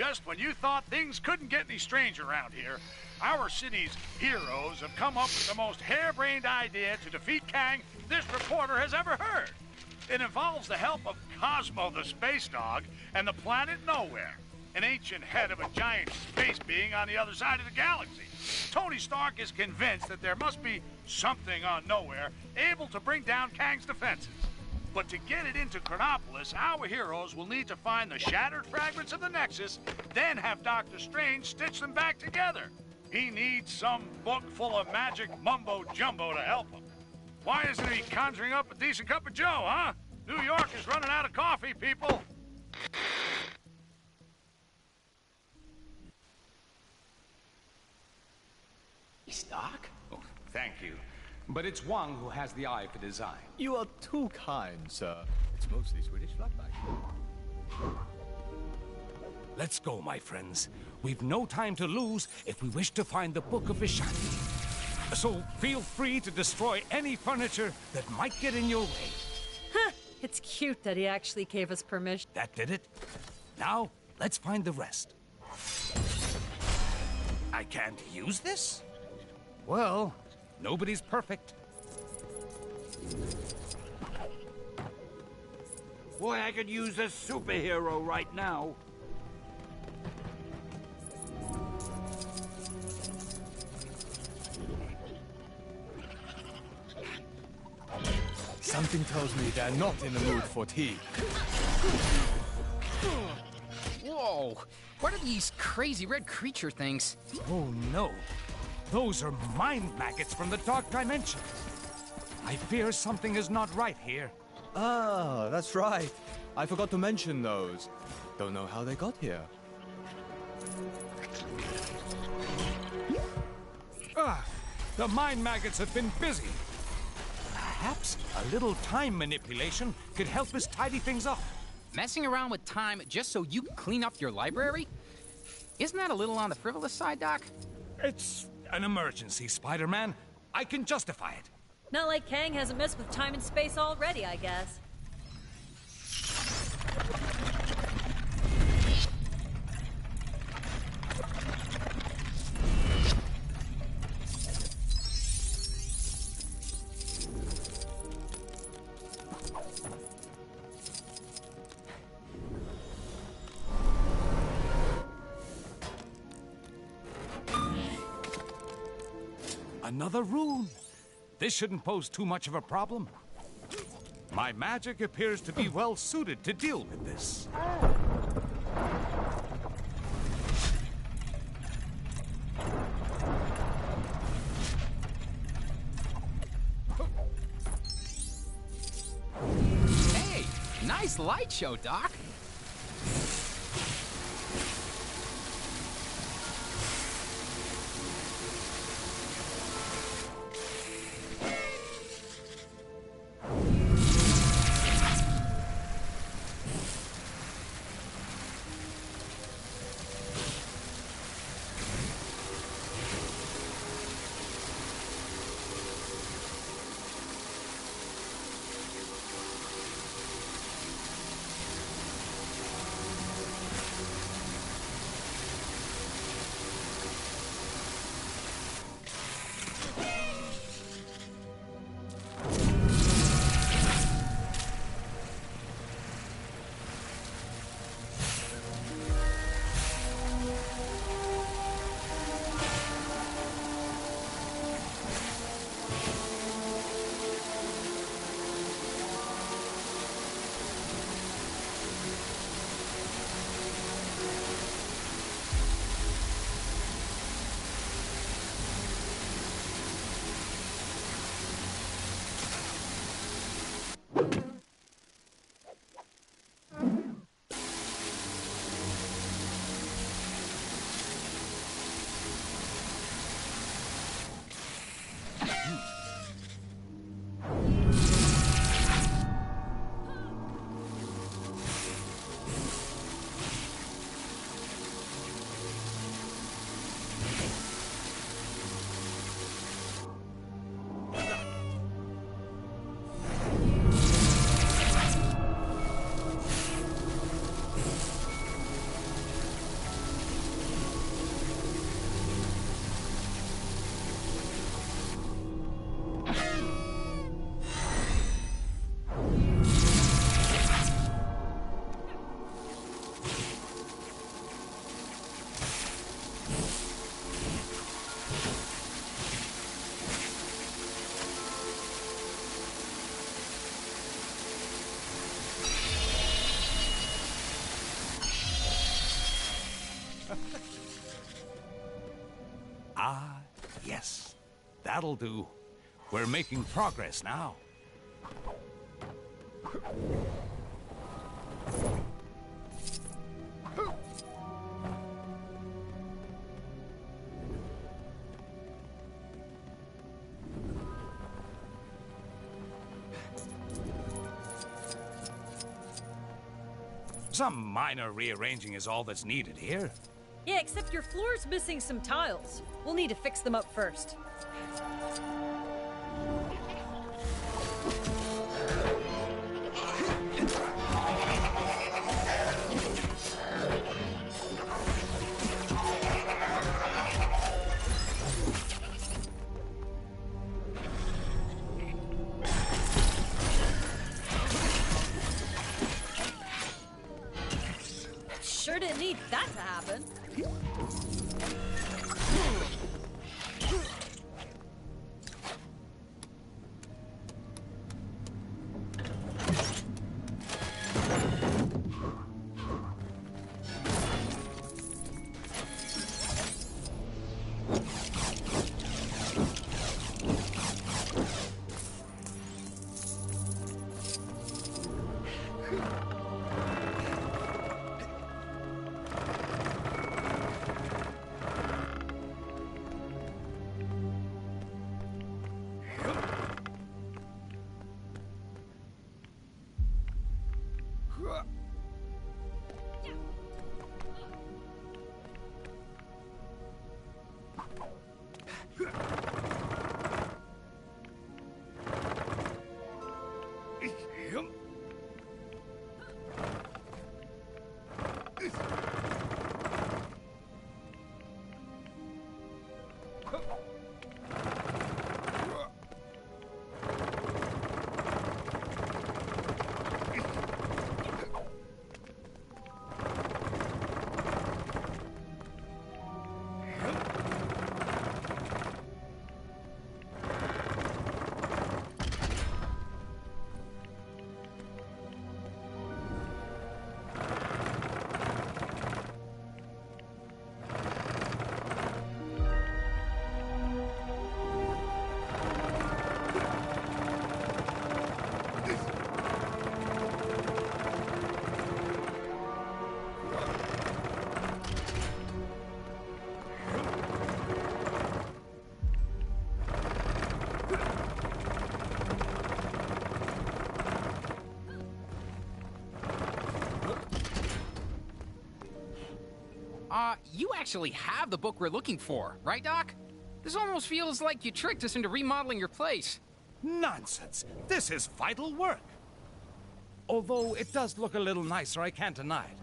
Just when you thought things couldn't get any stranger around here, our city's heroes have come up with the most harebrained idea to defeat Kang this reporter has ever heard. It involves the help of Cosmo the Space Dog and the planet Nowhere, an ancient head of a giant space being on the other side of the galaxy. Tony Stark is convinced that there must be something on Nowhere able to bring down Kang's defenses. But to get it into Chronopolis, our heroes will need to find the shattered fragments of the Nexus, then have Doctor Strange stitch them back together. He needs some book full of magic mumbo-jumbo to help him. Why isn't he conjuring up a decent cup of joe, huh? New York is running out of coffee, people. Stark? Oh, thank you. But it's Wong who has the eye for design. You are too kind, sir. It's mostly Swedish flatback. Let's go, my friends. We've no time to lose if we wish to find the Book of Vishanti. So feel free to destroy any furniture that might get in your way. Huh, it's cute that he actually gave us permission. That did it. Now, let's find the rest. I can't use this? Well, nobody's perfect. Boy, I could use a superhero right now. Something tells me they're not in the mood for tea. Whoa! What are these crazy red creature things? Oh no. Those are mind maggots from the Dark Dimension. I fear something is not right here. Ah, that's right. I forgot to mention those. Don't know how they got here. The mind maggots have been busy. Perhaps a little time manipulation could help us tidy things up. Messing around with time just so you can clean up your library? Isn't that a little on the frivolous side, Doc? It's an emergency, Spider-Man. I can justify it. Not like Kang hasn't messed with time and space already, I guess. Another rune. This shouldn't pose too much of a problem. My magic appears to be well suited to deal with this. Hey, nice light show, Doc. Ah, yes. That'll do. We're making progress now. Some minor rearranging is all that's needed here. Yeah, except your floor's missing some tiles. We'll need to fix them up first. Sure didn't need that to happen. You actually have the book we're looking for, right, Doc? This almost feels like you tricked us into remodeling your place. Nonsense! This is vital work! Although it does look a little nicer, I can't deny it.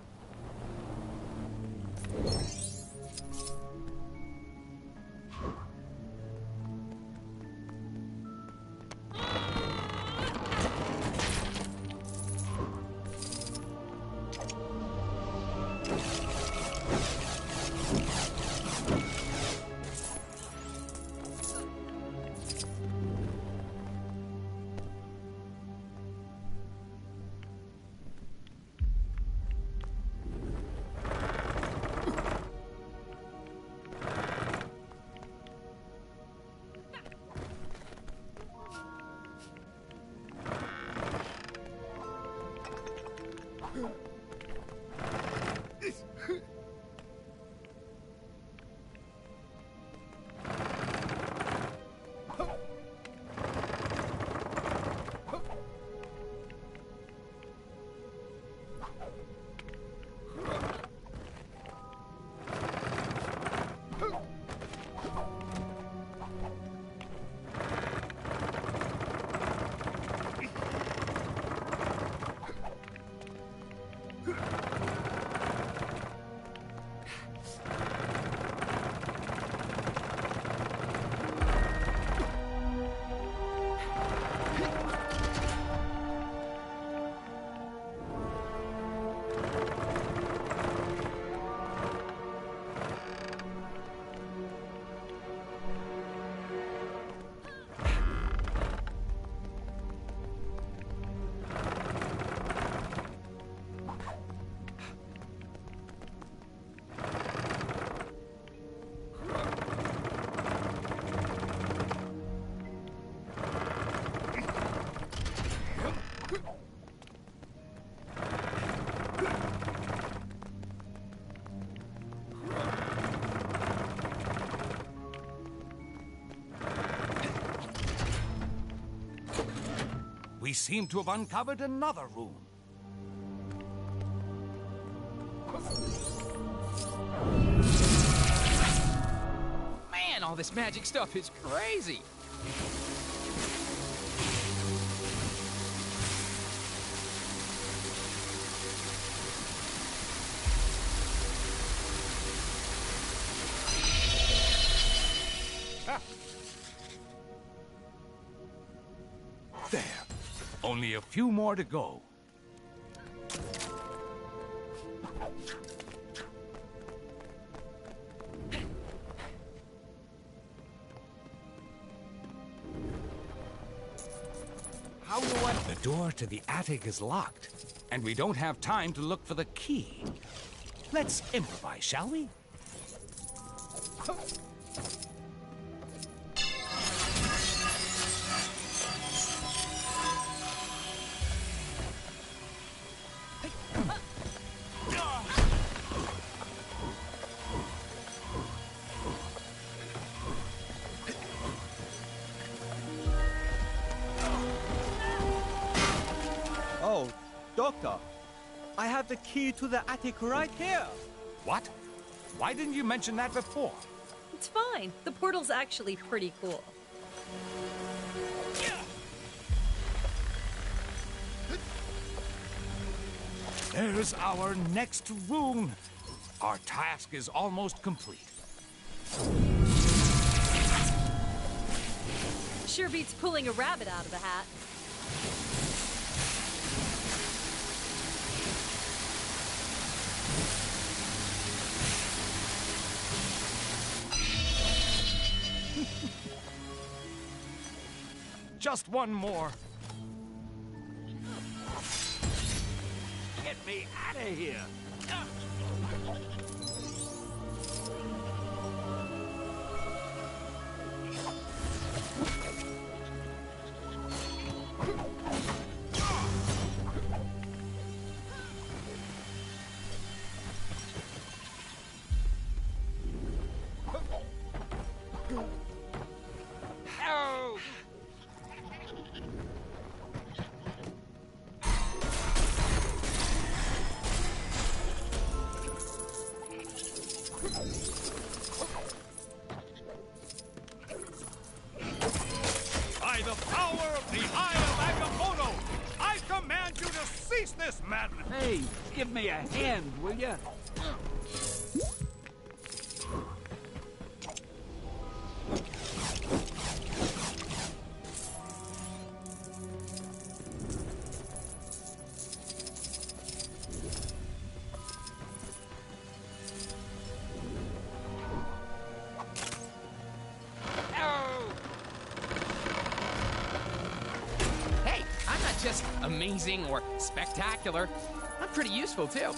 seem to have uncovered another room. Man, all this magic stuff is crazy. There. Only a few more to go. How do I... The door to the attic is locked, and we don't have time to look for the key. Let's improvise, shall we? Oh, Doctor, I have the key to the attic right here. What? Why didn't you mention that before? It's fine. The portal's actually pretty cool. There's our next room. Our task is almost complete. Sure beats pulling a rabbit out of a hat. Just one more. Get me out of here! Oh! By the power of the Eye of Agamotto, I command you to cease this madness! Hey, give me a hand, will ya? Oh! Hey, I'm not just amazing or spectacular. I'm pretty useful, too.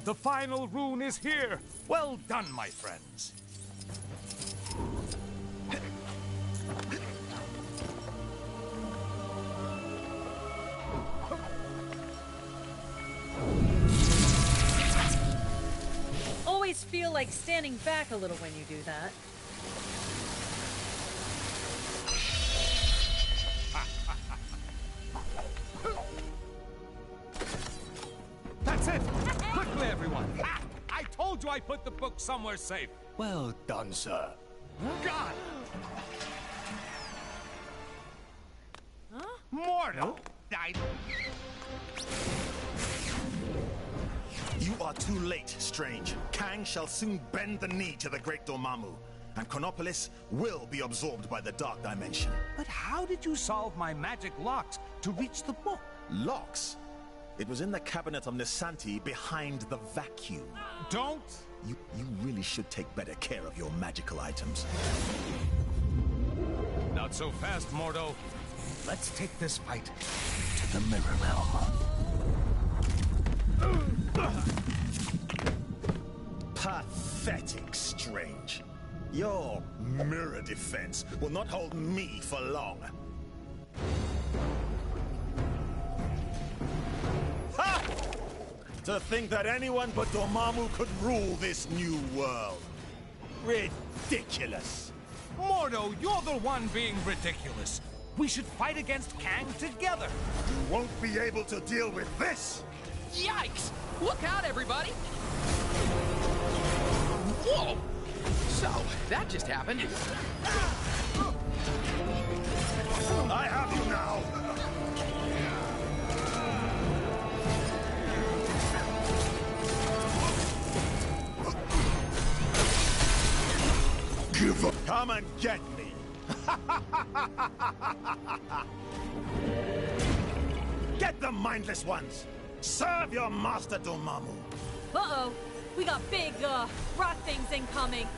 The final rune is here. Well done, my friends. Always feel like standing back a little when you do that. That's it! Quickly, everyone! Ah, I told you I put the book somewhere safe. Well done, sir. God! Mortal! You are too late, Strange. Kang shall soon bend the knee to the great Dormammu, and Chronopolis will be absorbed by the Dark Dimension. But how did you solve my magic locks to reach the book? Locks? It was in the cabinet of Nisanti behind the vacuum. Don't! You really should take better care of your magical items. Not so fast, Mordo. Let's take this fight to the Mirror Realm. Pathetic, Strange. Your mirror defense will not hold me for long. Ha! To think that anyone but Dormammu could rule this new world. Ridiculous. Mordo, you're the one being ridiculous. We should fight against Kang together. You won't be able to deal with this! Yikes! Look out, everybody! Whoa! So, that just happened. I have you now! Give up! Come and get me! Get the mindless ones! Serve your master, Dormammu! Uh-oh. We got big, rock things incoming.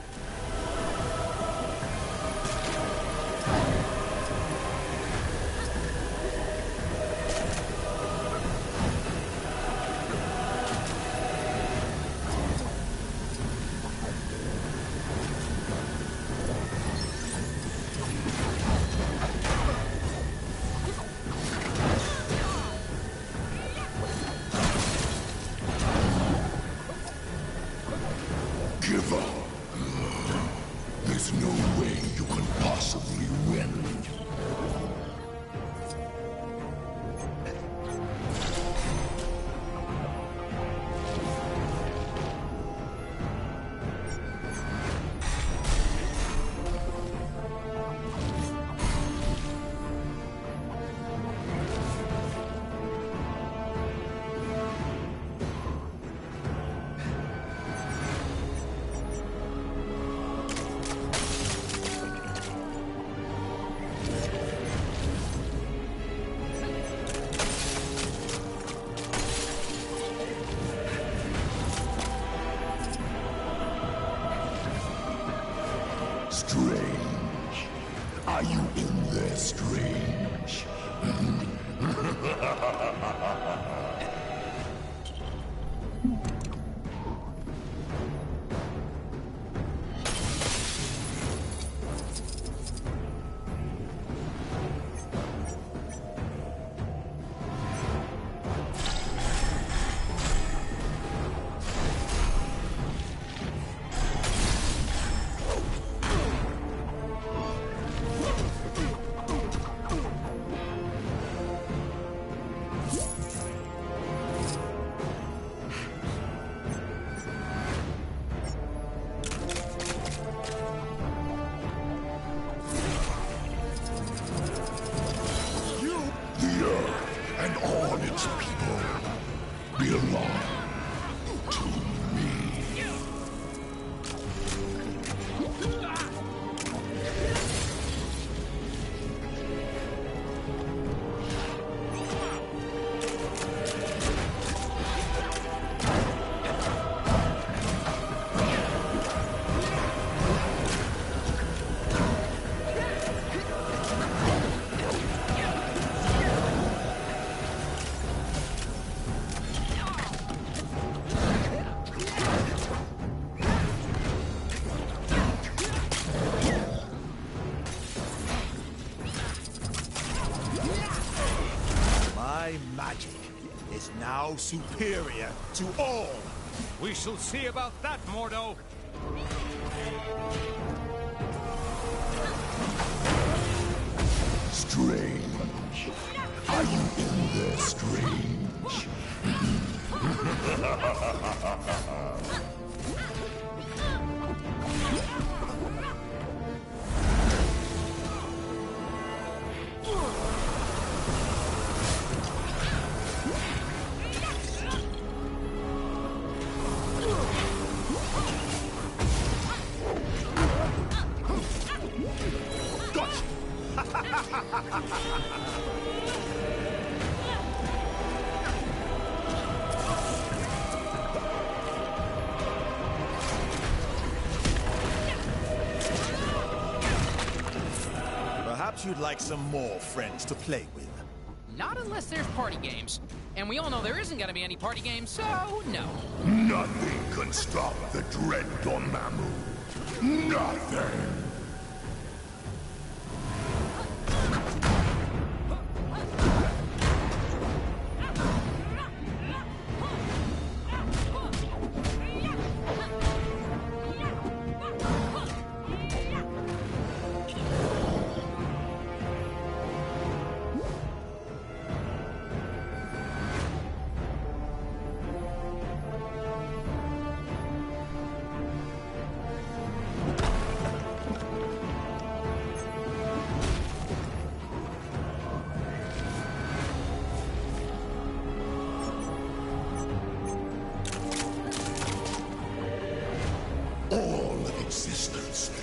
Give up. There's no way you can possibly win. Strange. Are you in there, Strange? The Earth and all its people belong to me. My magic is now superior to all. We shall see about that, Mordo. Strange. Are you in there, Strange? Thought you'd like some more friends to play with. Not unless there's party games. And we all know there isn't gonna be any party games, so no. Nothing can stop the dread Dormammu. Nothing.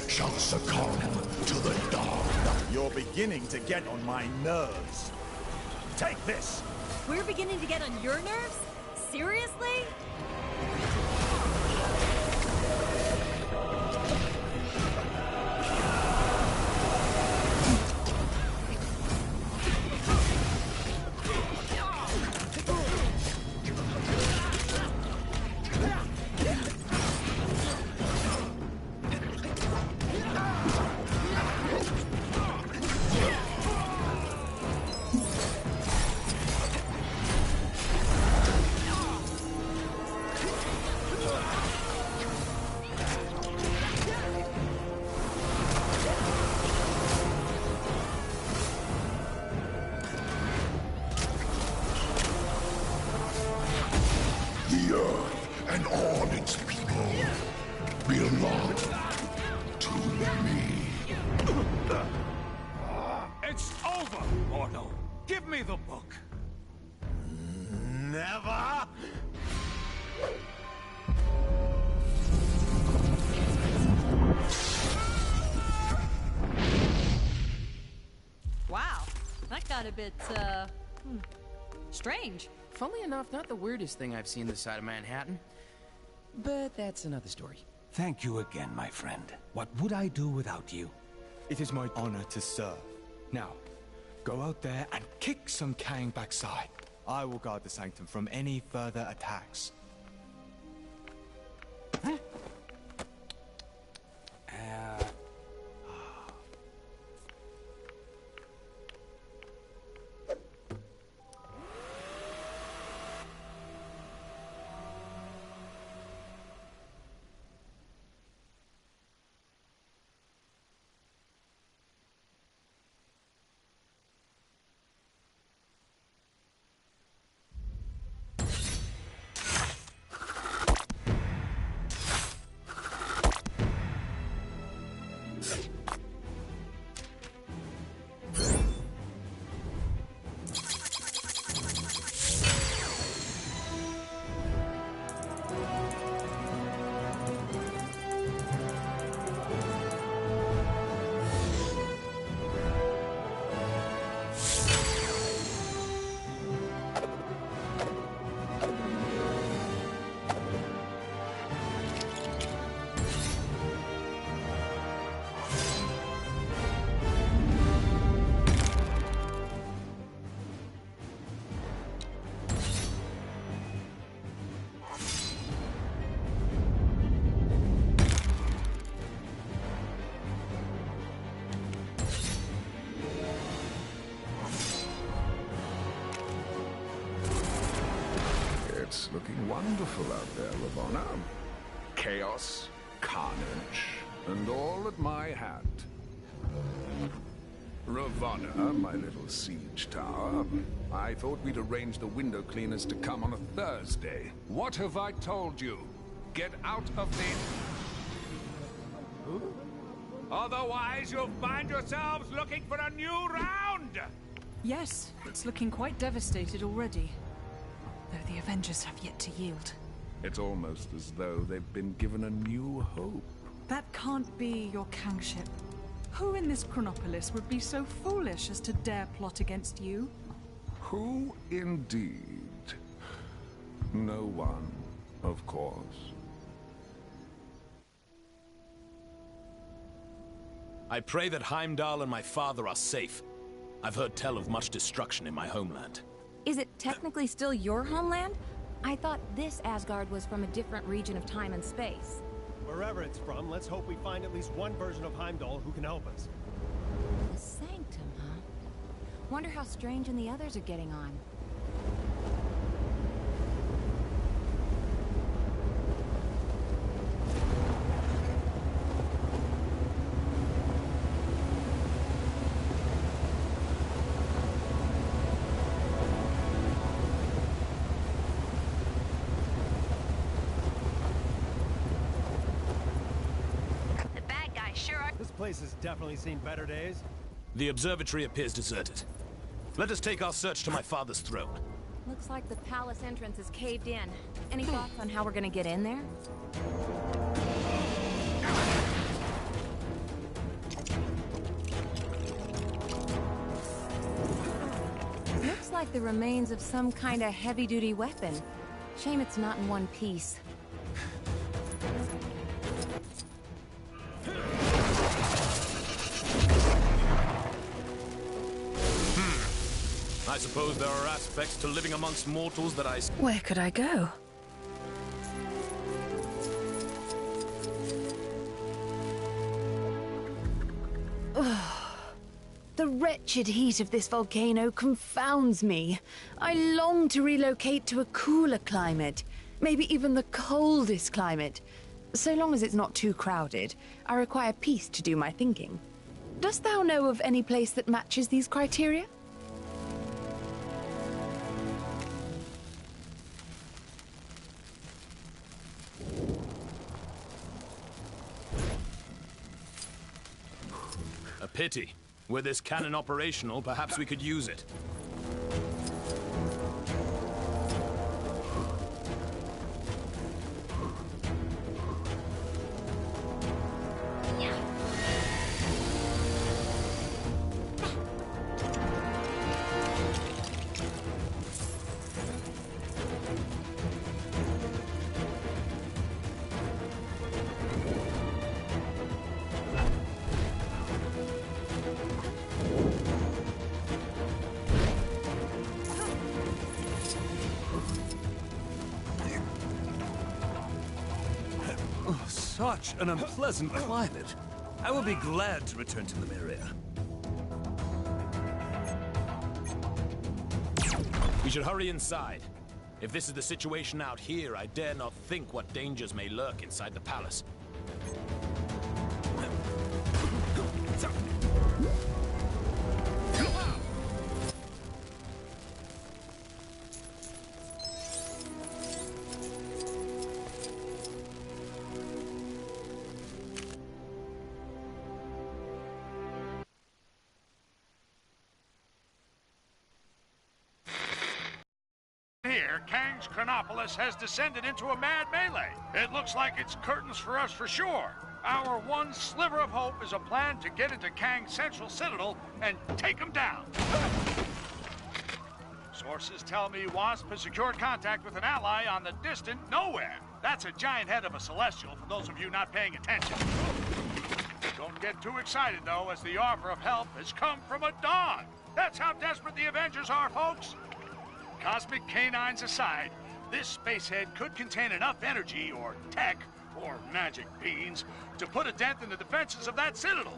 Shall succumb to the dark. You're beginning to get on my nerves. Take this! We're beginning to get on your nerves? Seriously? The earth and all its people belong to me. It's over, Mordo. Give me the book. Never! Wow, that got a bit, strange. Funnily enough, not the weirdest thing I've seen this side of Manhattan. But that's another story. Thank you again, my friend. What would I do without you? It is my honor to serve. Now, go out there and kick some Kang backside. I will guard the Sanctum from any further attacks. Huh? It's looking wonderful out there, Ravonna. Chaos, carnage, and all at my hand. Ravonna, my little siege tower, I thought we'd arrange the window cleaners to come on a Thursday. What have I told you? Get out of the... Otherwise, you'll find yourselves looking for a new round! Yes, it's looking quite devastated already. Though the Avengers have yet to yield. It's almost as though they've been given a new hope. That can't be your Kangship. Who in this Chronopolis would be so foolish as to dare plot against you? Who indeed? No one, of course. I pray that Heimdall and my father are safe. I've heard tell of much destruction in my homeland. Is it technically still your homeland? I thought this Asgard was from a different region of time and space. Wherever it's from, let's hope we find at least one version of Heimdall who can help us. The Sanctum, huh? Wonder how Strange and the others are getting on. This place has definitely seen better days. The observatory appears deserted. Let us take our search to my father's throne. Looks like the palace entrance is caved in. Any thoughts on how we're gonna get in there? Looks like the remains of some kind of heavy-duty weapon. Shame it's not in one piece. I suppose there are aspects to living amongst mortals that I... Where could I go? The wretched heat of this volcano confounds me. I long to relocate to a cooler climate, maybe even the coldest climate. So long as it's not too crowded, I require peace to do my thinking. Dost thou know of any place that matches these criteria? A pity. Were this cannon operational, perhaps we could use it. Such an unpleasant climate. I will be glad to return to Lemuria. We should hurry inside. If this is the situation out here, I dare not think what dangers may lurk inside the palace. Here, Kang's Chronopolis has descended into a mad melee. It looks like it's curtains for us for sure. Our one sliver of hope is a plan to get into Kang's central citadel and take him down. Sources tell me Wasp has secured contact with an ally on the distant Nowhere. That's a giant head of a celestial, for those of you not paying attention. Don't get too excited, though, as the offer of help has come from a dog. That's how desperate the Avengers are, folks. Cosmic canines aside, this spacehead could contain enough energy, or tech, or magic beans, to put a dent in the defenses of that citadel.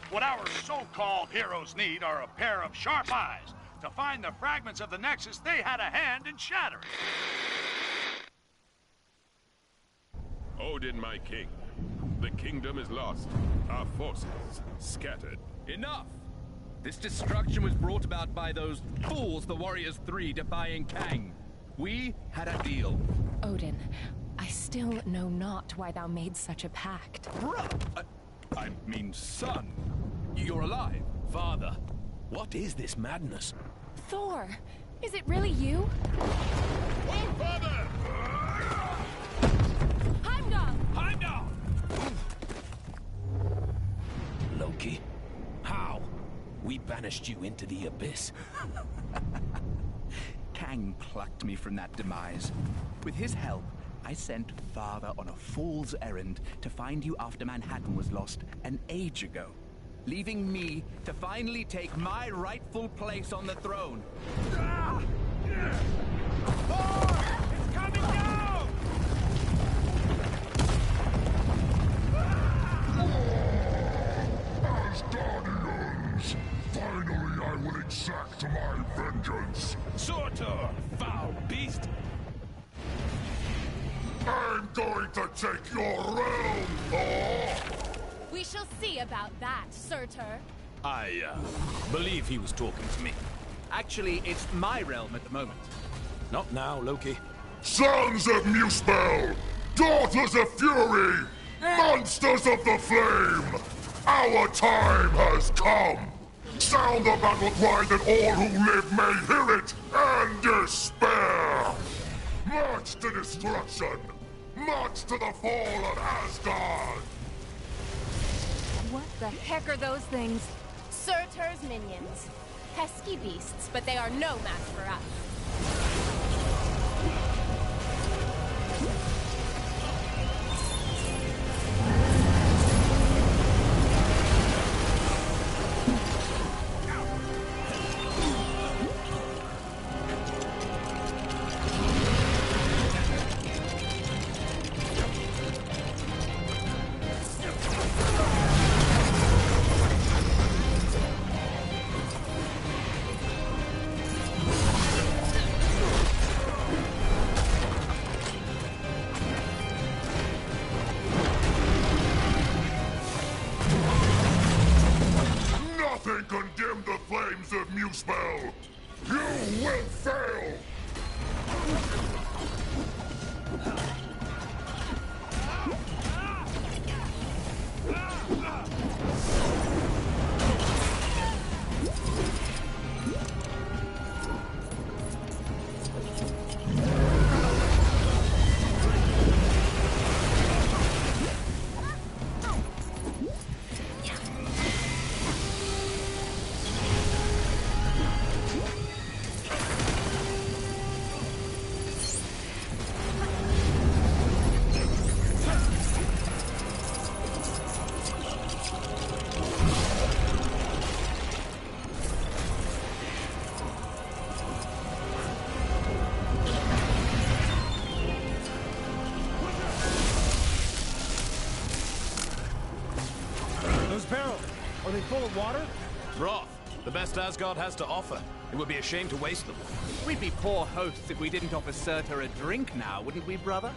What our so-called heroes need are a pair of sharp eyes to find the fragments of the Nexus they had a hand in shattering. Odin, my king. The kingdom is lost. Our forces scattered. Enough! This destruction was brought about by those fools, the Warriors Three, defying Kang. We had a deal. Odin, I still know not why thou made such a pact. Bruh! I mean, son. You're alive. Father, what is this madness? Thor, is it really you? Oh, father! Heimdall! Heimdall! Loki, how? We banished you into the abyss. Kang plucked me from that demise. With his help, I sent Father on a fool's errand to find you after Manhattan was lost an age ago, leaving me to finally take my rightful place on the throne. It's coming down! As Guardians, finally I will exact my vengeance. Surtur, foul beast! I'm going to take your realm, Thor! We shall see about that, Surtur. I, believe he was talking to me. Actually, it's my realm at the moment. Not now, Loki. Sons of Muspel! Daughters of Fury! Monsters of the Flame! Our time has come! Sound the battle cry that all who live may hear it and despair! March to destruction! March to the fall of Asgard! What the heck are those things? Surtur's minions. Pesky beasts, but they are no match for us. Nothing can dim the flames of Muspel! You will fail! Those barrels, are they full of water? Broth, the best Asgard has to offer. It would be a shame to waste them. We'd be poor hosts if we didn't offer Surtur a drink now, wouldn't we, brother?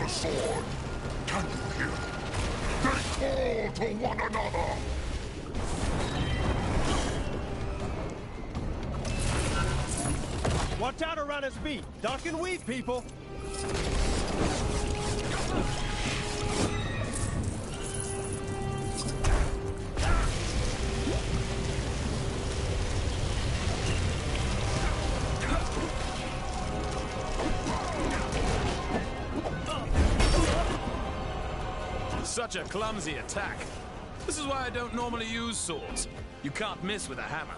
Sword! Can you hear? They call to one another! Watch out around his feet! Duck and weave, people! Such a clumsy attack. This is why I don't normally use swords. You can't miss with a hammer.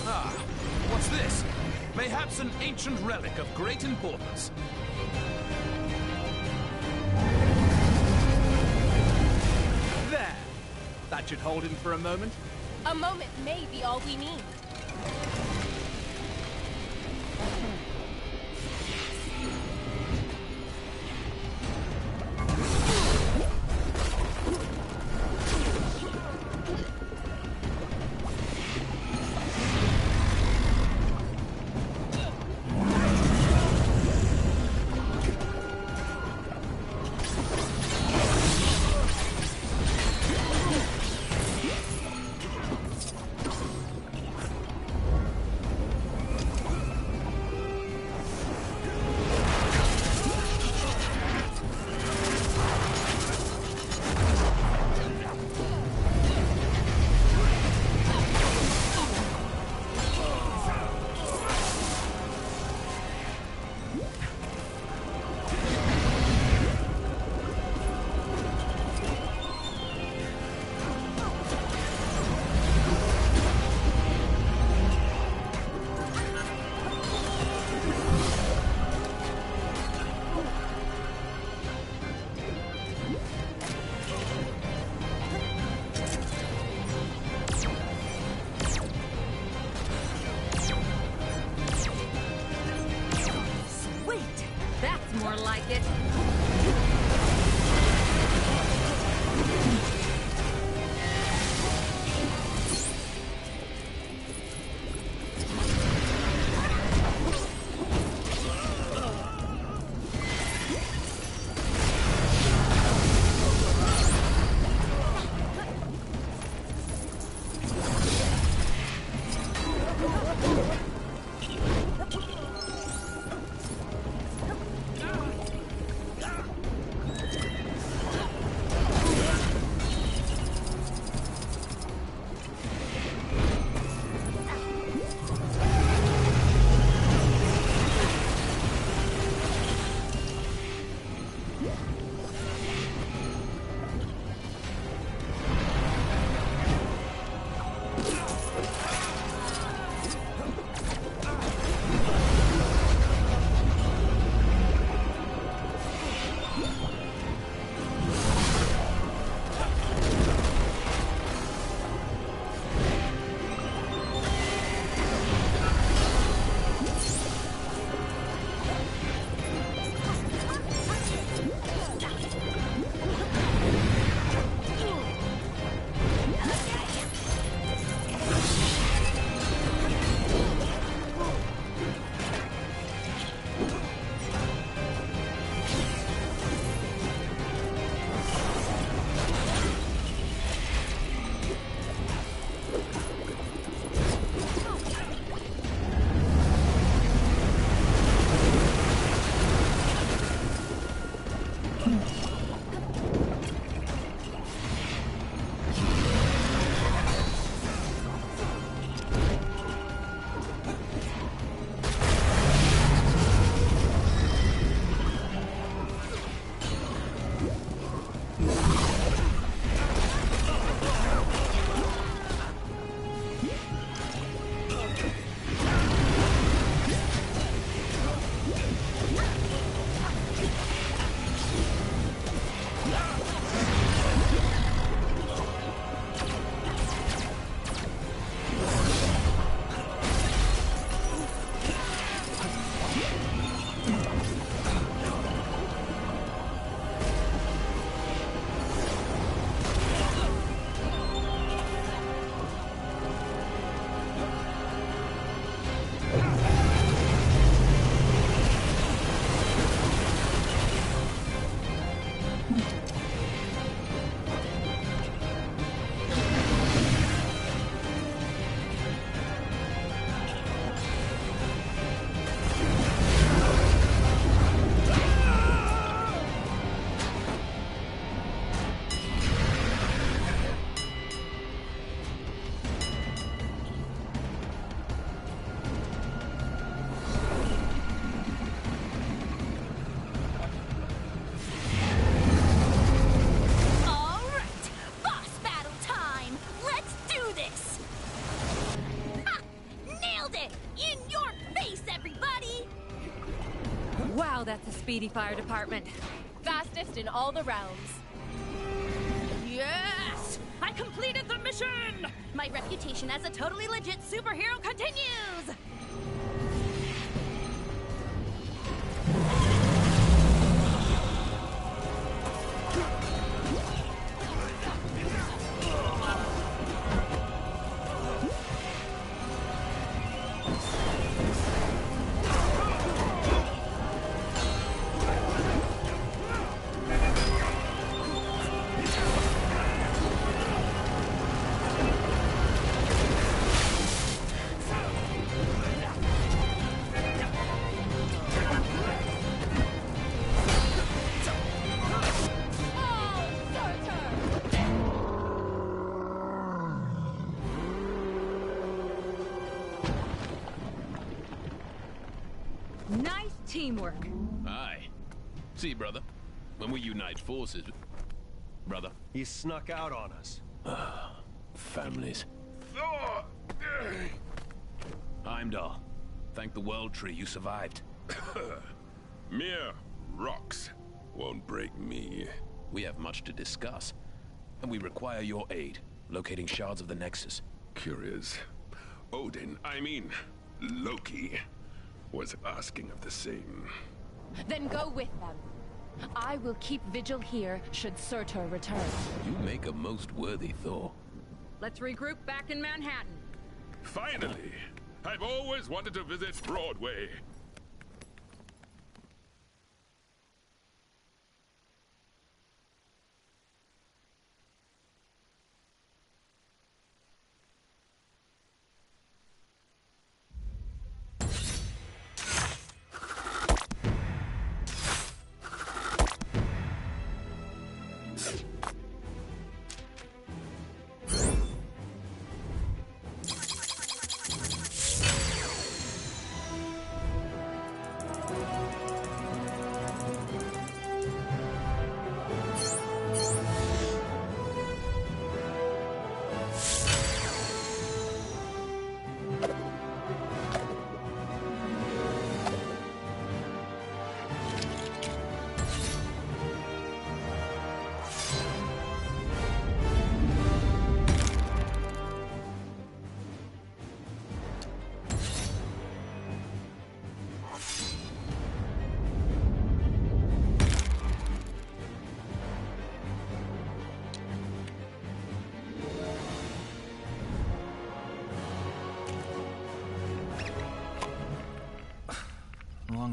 Ah, what's this? Mayhaps an ancient relic of great importance. That should hold him for a moment. A moment may be all we need. more like it. Wow, that's a speedy fire department. Fastest in all the realms. Yes! I completed the mission! My reputation as a totally legit superhero continues! Nice teamwork. Aye. See, brother, when we unite forces... Brother? He snuck out on us. Families. Heimdall, thank the World Tree you survived. Mere rocks won't break me. We have much to discuss, and we require your aid locating shards of the Nexus. Curious. Odin, I mean, Loki, was asking of the same. Then go with them. I will keep vigil here should Surtur return. You make a most worthy Thor. Let's regroup back in Manhattan. Finally! I've always wanted to visit Broadway.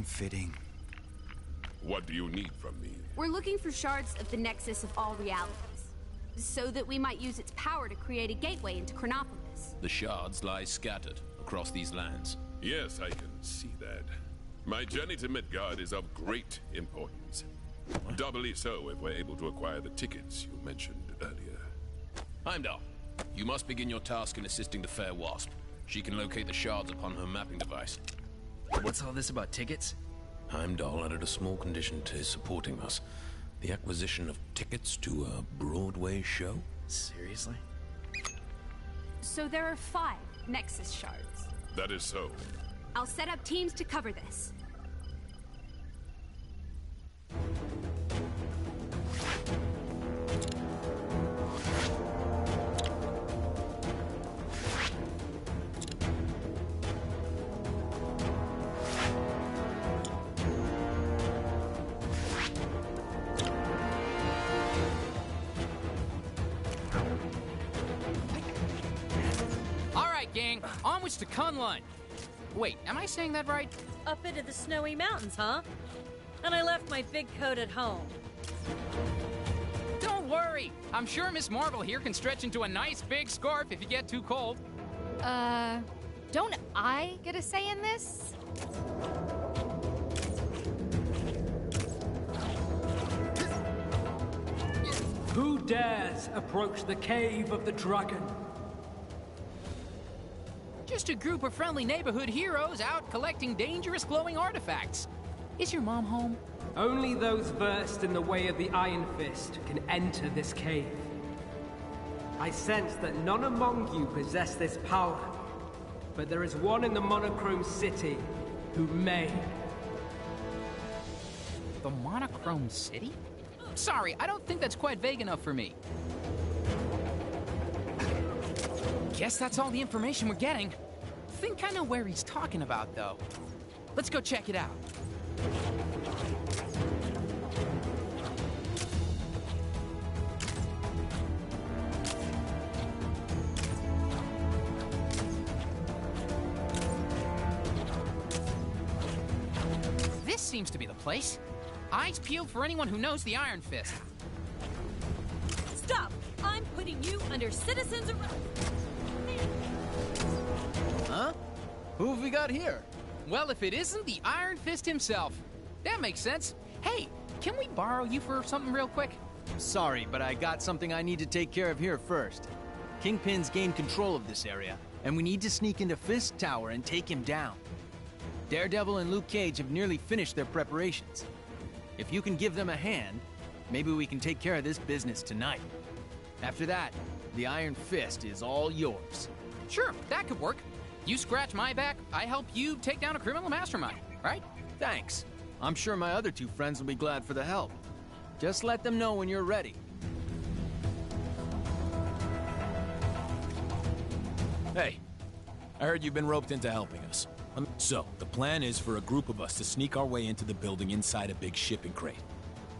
Fitting. What do you need from me? We're looking for shards of the Nexus of all realities, so that we might use its power to create a gateway into Chronopolis. The shards lie scattered across these lands. Yes, I can see that. My journey to Midgard is of great importance. Doubly so if we're able to acquire the tickets you mentioned earlier. Heimdall, you must begin your task in assisting the Fair Wasp. She can locate the shards upon her mapping device. What's all this about tickets? Heimdall added a small condition to his supporting us. The acquisition of tickets to a Broadway show? Seriously? So there are 5 Nexus shards. That is so. I'll set up teams to cover this. Gang, onwards to Kunlun. Wait, am I saying that right? Up into the snowy mountains, huh? And I left my big coat at home. Don't worry. I'm sure Miss Marvel here can stretch into a nice big scarf if you get too cold. Don't I get a say in this? Who dares approach the cave of the dragon? Just a group of friendly neighborhood heroes out collecting dangerous glowing artifacts. Is your mom home? Only those versed in the way of the Iron Fist can enter this cave. I sense that none among you possess this power, but there is one in the Monochrome City who may. The Monochrome City? Sorry, I don't think that's quite vague enough for me. Guess that's all the information we're getting. Think I know where he's talking about, though. Let's go check it out. This seems to be the place. Eyes peeled for anyone who knows the Iron Fist. Stop! I'm putting you under citizens' arrest. Huh? Who have we got here? Well, if it isn't the Iron Fist himself. That makes sense. Hey, can we borrow you for something real quick? Sorry, but I got something I need to take care of here first. Kingpin's gained control of this area, and we need to sneak into Fist Tower and take him down. Daredevil and Luke Cage have nearly finished their preparations. If you can give them a hand, maybe we can take care of this business tonight. After that, the Iron Fist is all yours. Sure, that could work. You scratch my back, I help you take down a criminal mastermind, right? Thanks. I'm sure my other 2 friends will be glad for the help. Just let them know when you're ready. Hey, I heard you've been roped into helping us. So, the plan is for a group of us to sneak our way into the building inside a big shipping crate.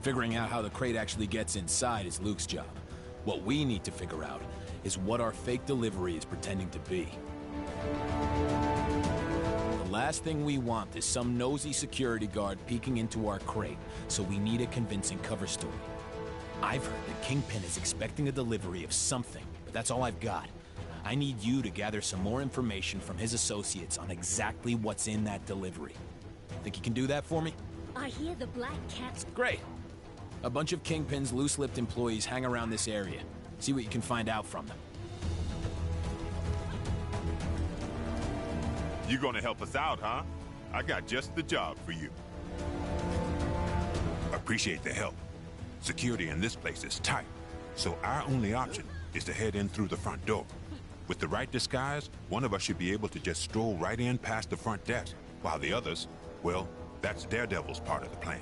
Figuring out how the crate actually gets inside is Luke's job. What we need to figure out is what our fake delivery is pretending to be. The last thing we want is some nosy security guard peeking into our crate, so we need a convincing cover story. I've heard that Kingpin is expecting a delivery of something, but that's all I've got. I need you to gather some more information from his associates on exactly what's in that delivery. Think you can do that for me? I hear the Black Cat's... Great. A bunch of Kingpin's loose-lipped employees hang around this area. See what you can find out from them. You gonna help us out, huh? I got just the job for you. Appreciate the help. Security in this place is tight, so our only option is to head in through the front door. With the right disguise, one of us should be able to just stroll right in past the front desk, while the others, well, that's Daredevil's part of the plan.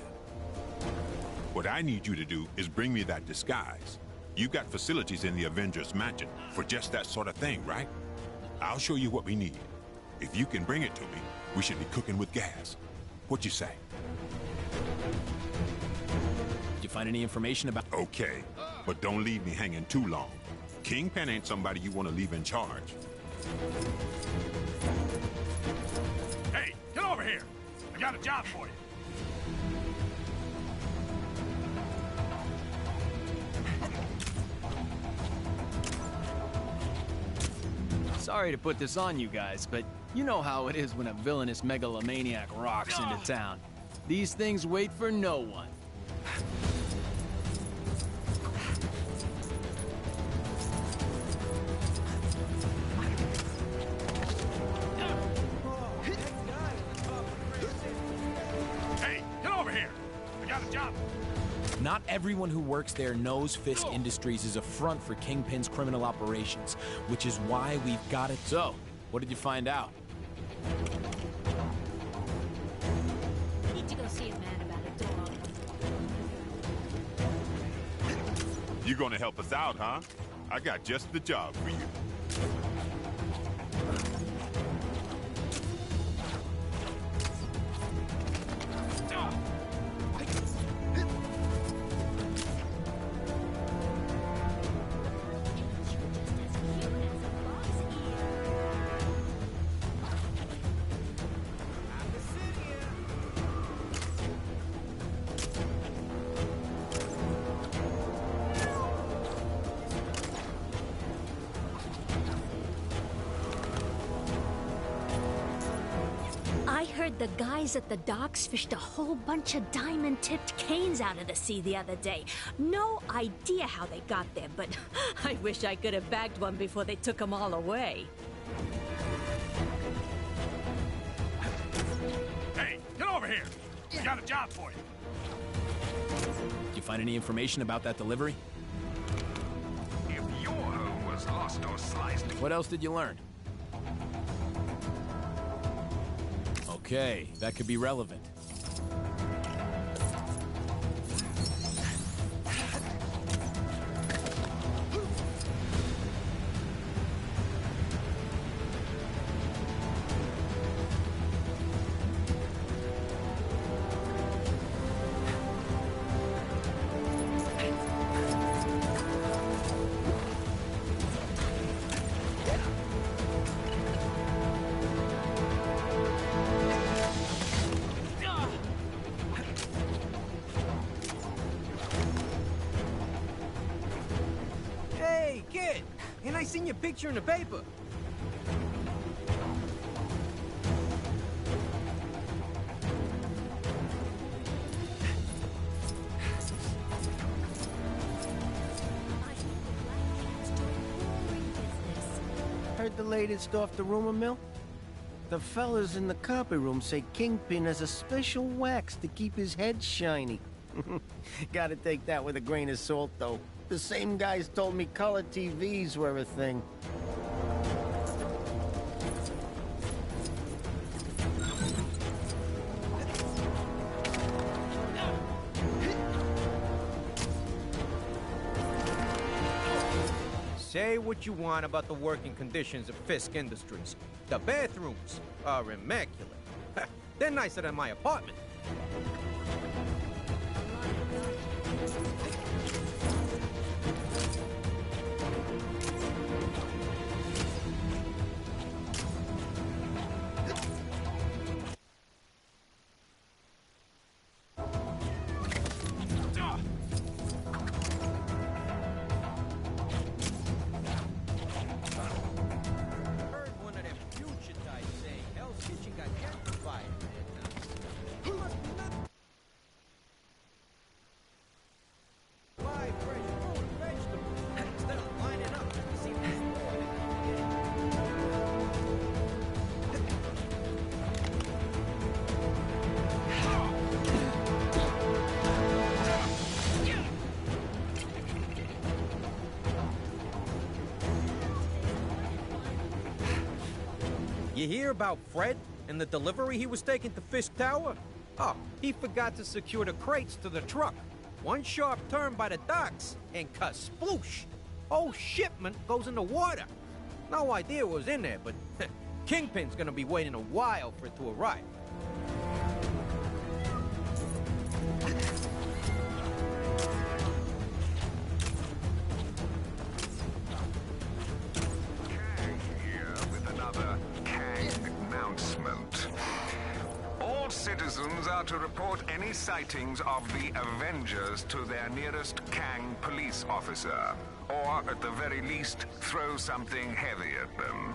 What I need you to do is bring me that disguise. You've got facilities in the Avengers Mansion for just that sort of thing, right? I'll show you what we need. If you can bring it to me, we should be cooking with gas. What you say? Did you find any information about... Okay, but don't leave me hanging too long. Kingpin ain't somebody you want to leave in charge. Hey, get over here! I got a job for you. Sorry to put this on you guys, but you know how it is when a villainous megalomaniac rocks into town. These things wait for no one. Hey, get over here! I got a job. Not everyone who works there knows Fisk Industries is a front for Kingpin's criminal operations, which is why we've got it. So, what did you find out? Need to go see a man about a dog. You gonna help us out, huh? I got just the job for you. I heard the guys at the docks fished a whole bunch of diamond-tipped canes out of the sea the other day. No idea how they got there, but I wish I could have bagged one before they took them all away. Hey, get over here! I got a job for you. Did you find any information about that delivery? If your home was lost or sliced... What else did you learn? Okay, that could be relevant. Hey, kid! And I seen your picture in the paper. Heard the latest off the rumor mill? The fellas in the copy room say Kingpin has a special wax to keep his head shiny. Gotta take that with a grain of salt, though. The same guys told me color TVs were a thing. say what you want about the working conditions of Fisk Industries. The bathrooms are immaculate. They're nicer than my apartment. You hear about Fred and the delivery he was taking to Fisk Tower? Oh, he forgot to secure the crates to the truck. One sharp turn by the docks, and kasploosh! Whole shipment goes in the water. No idea what was in there, but Kingpin's gonna be waiting a while for it to arrive. Citizens are to report any sightings of the Avengers to their nearest Kang police officer, or at the very least, throw something heavy at them.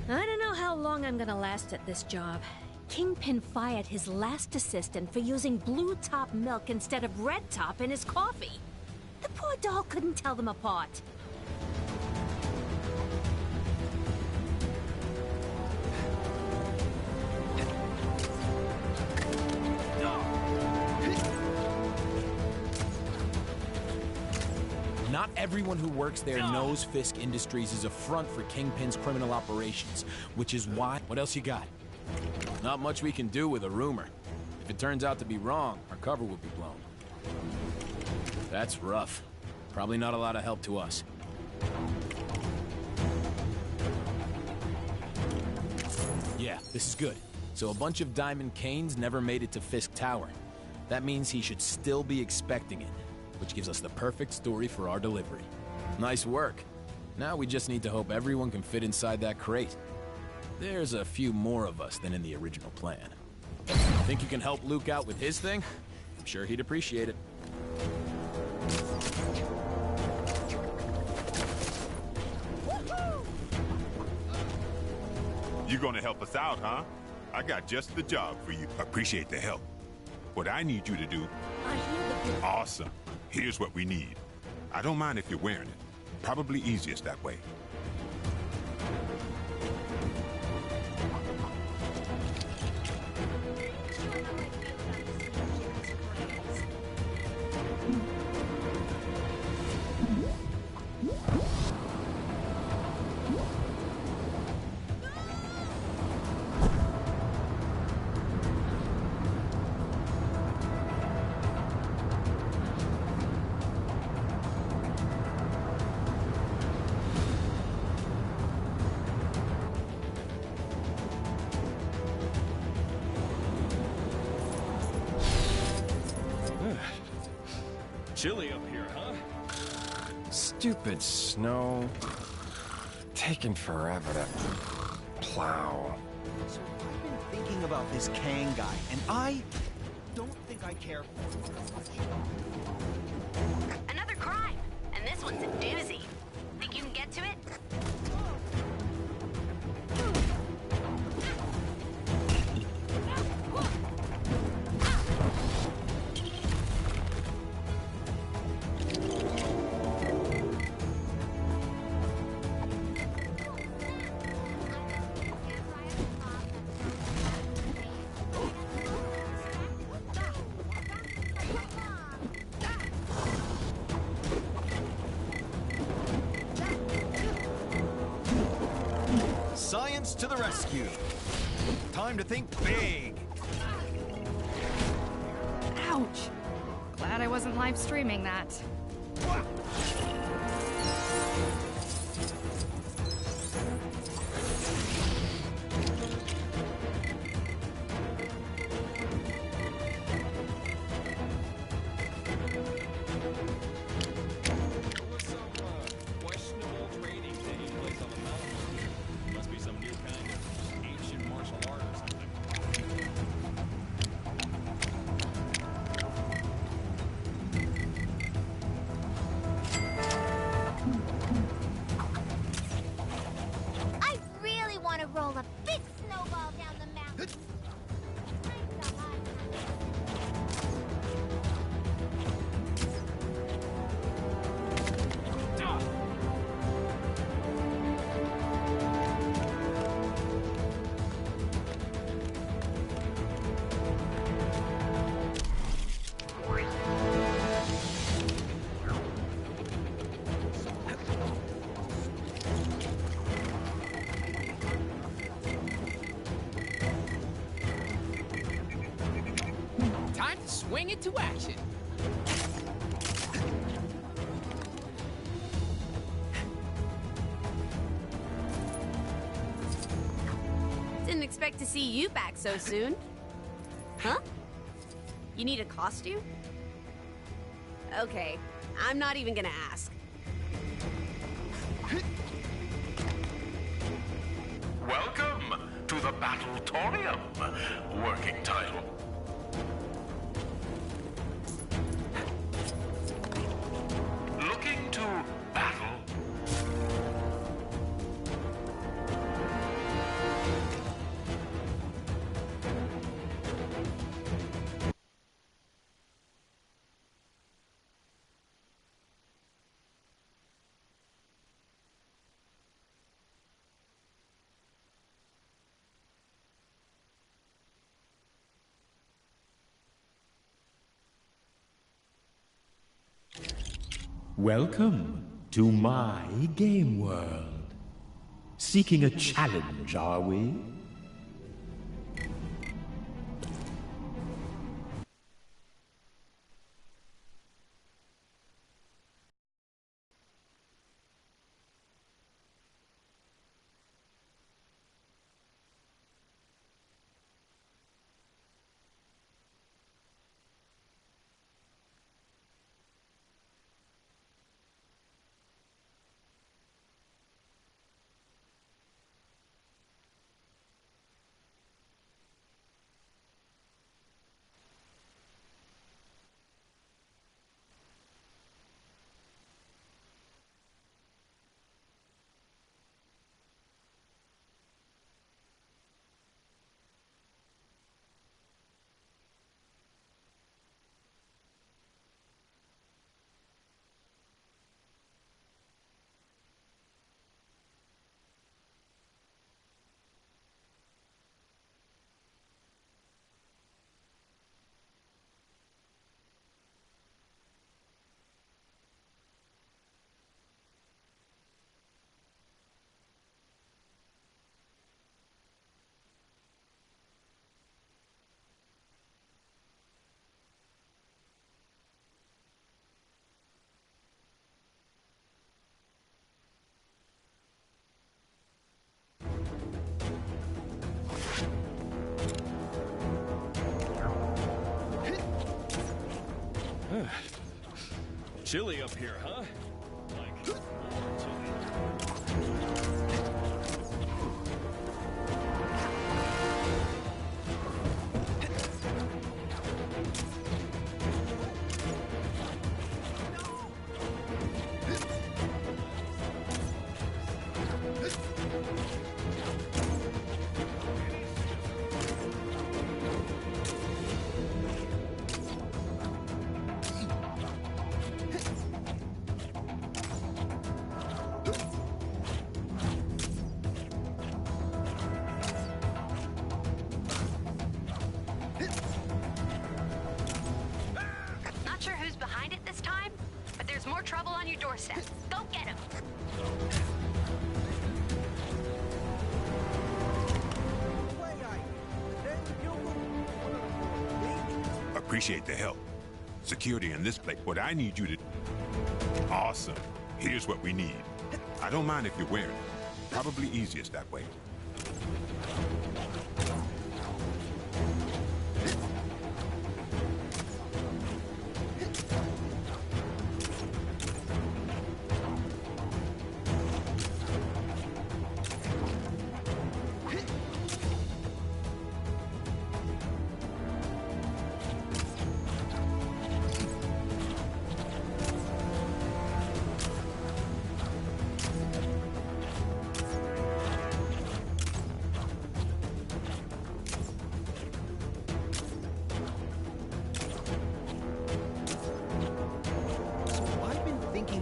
I don't know how long I'm gonna last at this job. Kingpin fired his last assistant for using blue top milk instead of red top in his coffee. The poor doll couldn't tell them apart. Not everyone who works there knows Fisk Industries is a front for Kingpin's criminal operations, which is why... What else you got? Not much we can do with a rumor. If it turns out to be wrong, our cover will be blown. That's rough. Probably not a lot of help to us. Yeah, this is good. So a bunch of Diamond Canes never made it to Fisk Tower. That means he should still be expecting it, which gives us the perfect story for our delivery. Nice work. Now we just need to hope everyone can fit inside that crate. There's a few more of us than in the original plan. Think you can help Luke out with his thing? I'm sure he'd appreciate it. You gonna help us out, huh? I got just the job for you. Appreciate the help. What I need you to do... Awesome. Here's what we need. I don't mind if you're wearing it. Probably easiest that way. Chilly up here, huh? Stupid snow. Taking forever to plow. So I've been thinking about this Kang guy, and I don't think I care for him much. Another crime, and this one's a doozy. Think you can get to it? Science to the rescue. Time to think big. Ouch! Glad I wasn't live streaming that. I really want to roll a big snowball down the mountain. Time to swing into action. Didn't expect to see you back so soon. Huh? You need a costume? Okay, I'm not even gonna ask. Welcome to the Battletorium. Working title. Looking to battle. Welcome to my game world. Seeking a challenge, are we? Chilly up here, huh? Like, more Appreciate the help. Security in this place. What I need you to... Awesome. Here's what we need. I don't mind if you're wearing it. Probably easiest that way.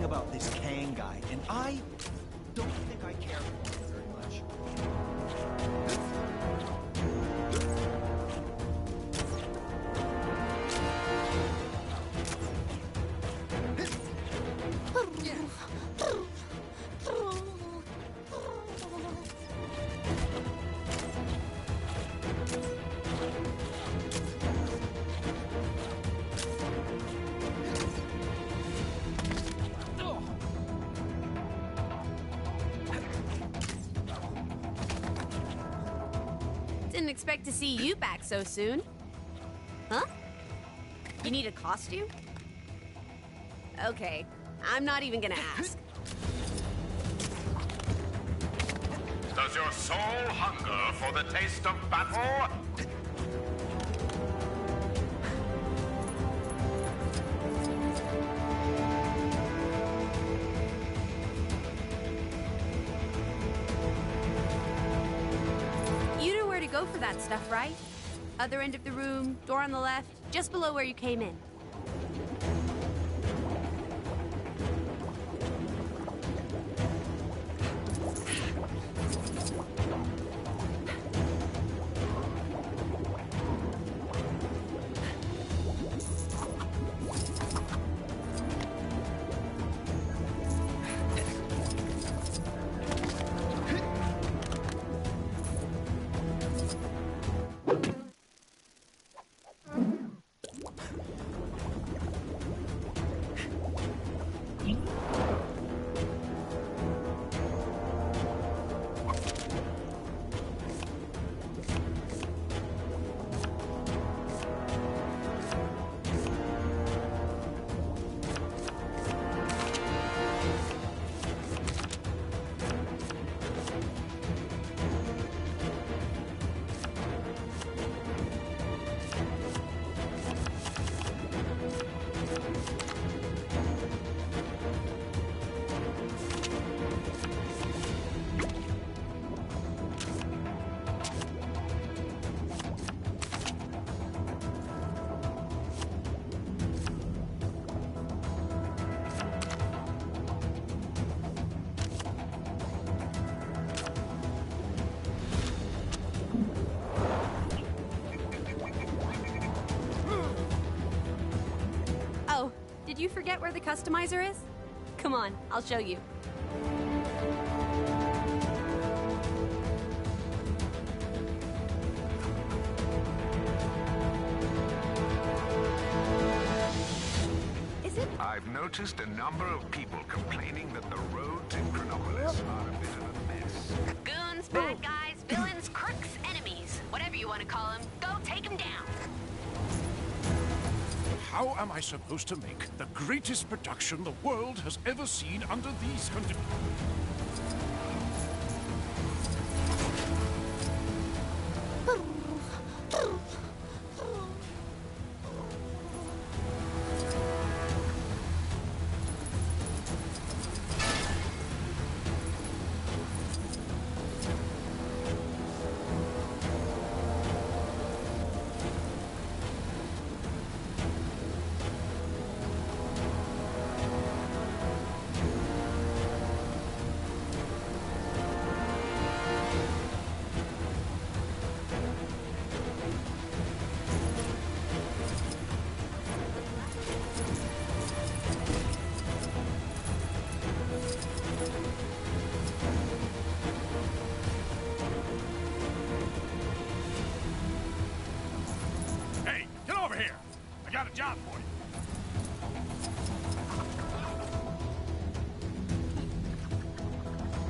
About this Kang guy, and I don't think I care for him very much. Didn't expect to see you back so soon. Huh? You need a costume? Okay, I'm not even gonna ask. Does your soul hunger for the taste of battle? Go for that stuff, right? Other end of the room, door on the left, just below where you came in. Did you forget where the customizer is? Come on, I'll show you. Is it? I've noticed a number of people complaining that the roads in Chronopolis are a bit of a mess. Goons, bad guys, villains, crooks, enemies. Whatever you want to call them, go take them down. How am I supposed to make the greatest production the world has ever seen under these conditions?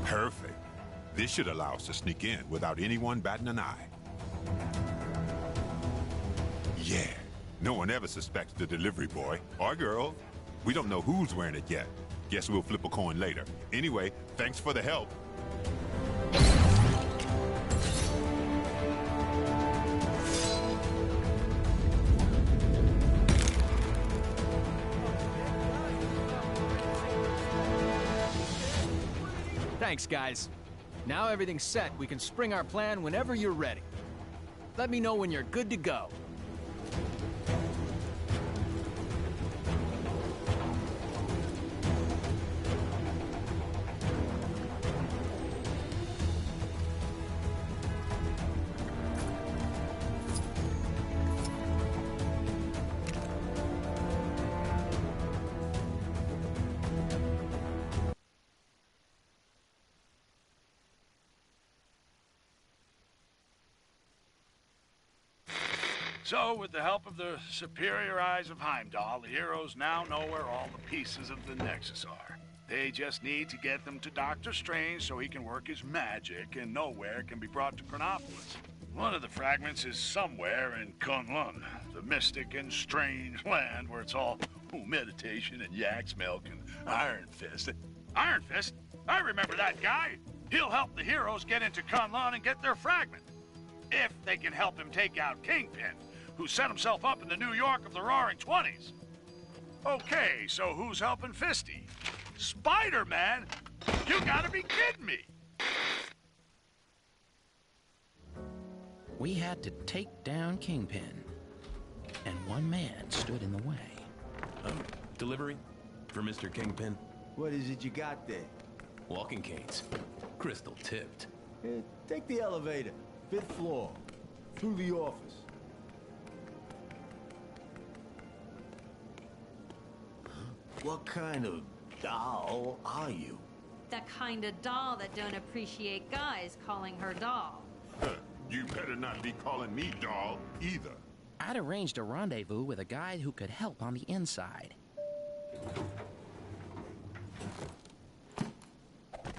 Perfect. This should allow us to sneak in without anyone batting an eye. Yeah, no one ever suspects the delivery boy or girl. We don't know who's wearing it yet. Guess we'll flip a coin later. Anyway, thanks for the help. Thanks, guys. Now everything's set, we can spring our plan whenever you're ready. Let me know when you're good to go. So, with the help of the superior eyes of Heimdall, the heroes now know where all the pieces of the Nexus are. They just need to get them to Doctor Strange so he can work his magic and know where it can be brought to Chronopolis. One of the fragments is somewhere in Kunlun, the mystic and strange land where it's all meditation and yak's milk and Iron Fist. Iron Fist? I remember that guy. He'll help the heroes get into Kunlun and get their fragment. If they can help him take out Kingpin, who set himself up in the New York of the Roaring '20s. Okay, so who's helping Fisty? Spider-Man? You gotta be kidding me! We had to take down Kingpin, and one man stood in the way. Delivery for Mr. Kingpin. What is it you got there? Walking canes. Crystal tipped. Take the elevator. 5th floor. Through the office. What kind of doll are you? The kind of doll that don't appreciate guys calling her doll. You better not be calling me doll either. I'd arranged a rendezvous with a guy who could help on the inside.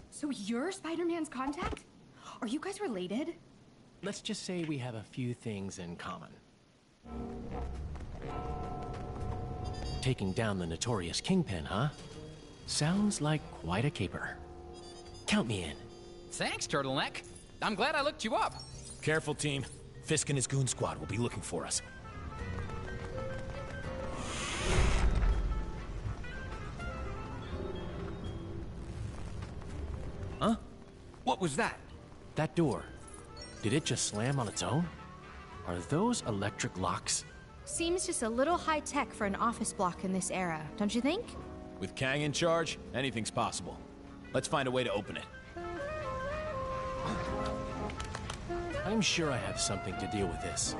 So you're Spider-Man's contact? Are you guys related? Let's just say we have a few things in common. Taking down the notorious Kingpin, huh? Sounds like quite a caper. Count me in. Thanks, Turtleneck. I'm glad I looked you up. Careful, team. Fisk and his goon squad will be looking for us. Huh? What was that? That door. Did it just slam on its own? Are those electric locks? Seems just a little high-tech for an office block in this era, don't you think? With Kang in charge, anything's possible. Let's find a way to open it. I'm sure I have something to deal with this.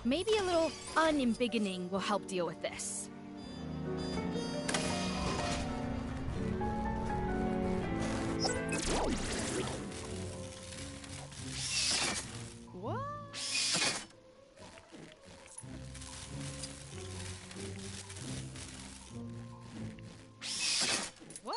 Maybe a little unembiggening will help deal with this. What? What?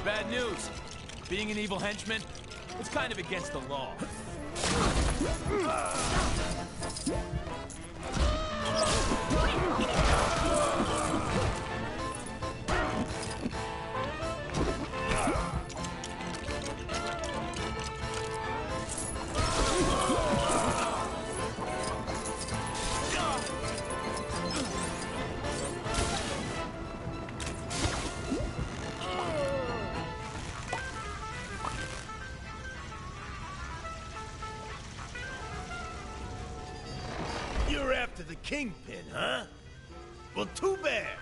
Bad news. Being an evil henchman, it's kind of against the law. You're after the Kingpin, huh? Well, too bad.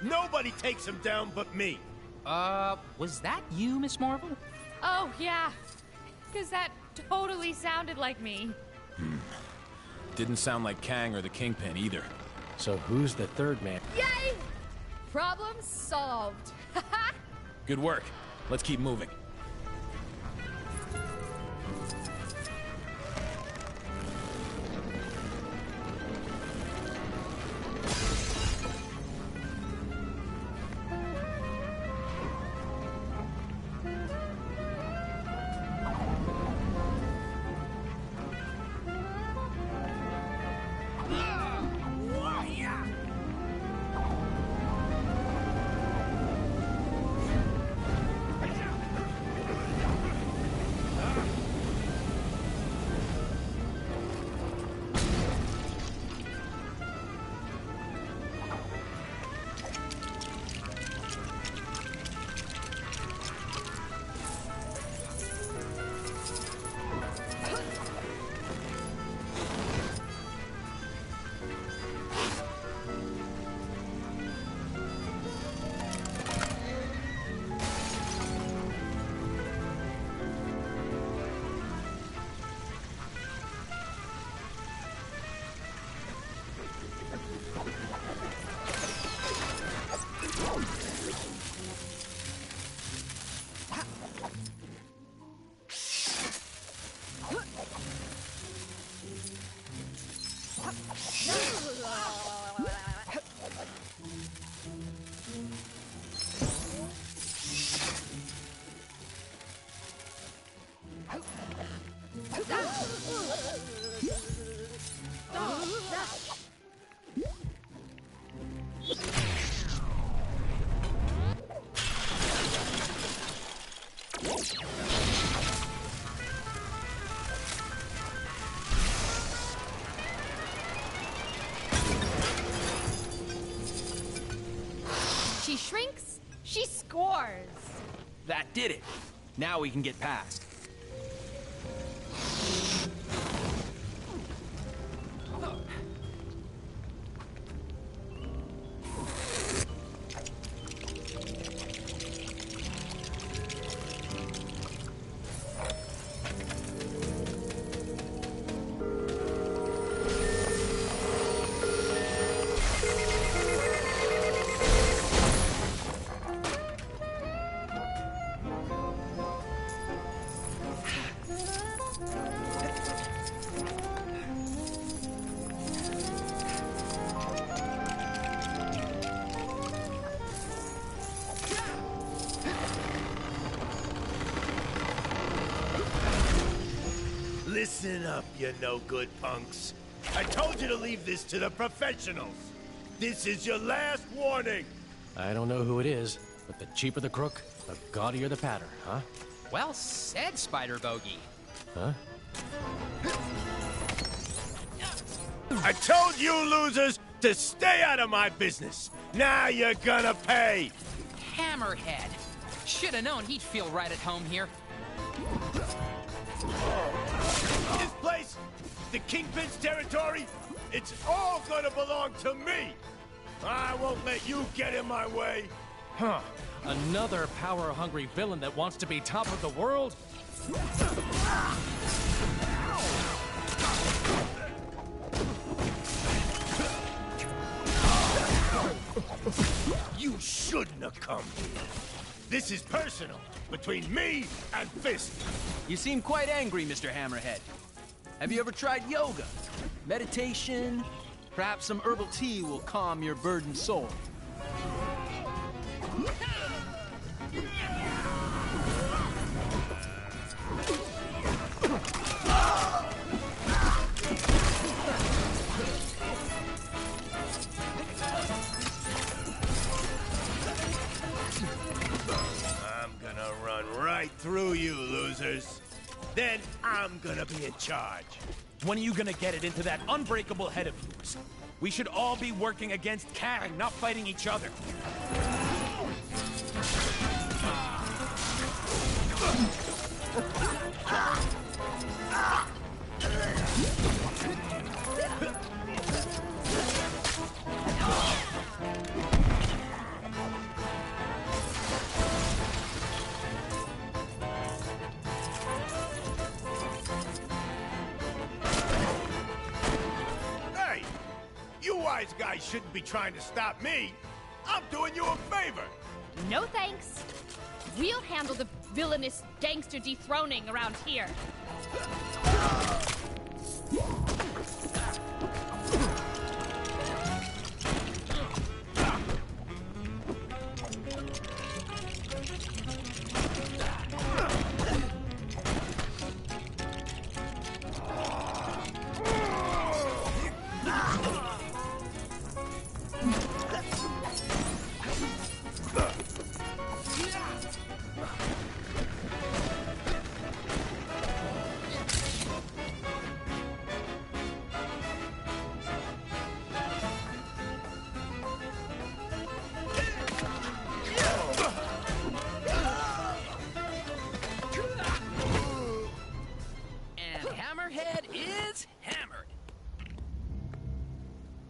Nobody takes him down but me. Was that you, Miss Marvel? Oh, yeah. Because that totally sounded like me. Didn't sound like Kang or the Kingpin either. So who's the third man? Yay! Problem solved. Good work. Let's keep moving. She shrinks, she scores. That did it. Now we can get past. Listen up, you no-good punks. I told you to leave this to the professionals. This is your last warning. I don't know who it is, but the cheaper the crook, the gaudier the patter, huh? Well said, Spider Bogey. Huh? I told you losers to stay out of my business. Now you're gonna pay. Hammerhead. Should have known he'd feel right at home here. This place, the Kingpin's territory, it's all gonna belong to me. I won't let you get in my way. Huh. Another power-hungry villain that wants to be top of the world? You shouldn't have come here. This is personal, between me and Fist. You seem quite angry, Mr. Hammerhead. Have you ever tried yoga? Meditation? Perhaps some herbal tea will calm your burdened soul. Right through you, losers. Then I'm gonna be in charge. When are you gonna get it into that unbreakable head of yours? We should all be working against Kang, not fighting each other. Hey! You wise guys shouldn't be trying to stop me. I'm doing you a favor. No thanks. We'll handle the villainous gangster dethroning around here.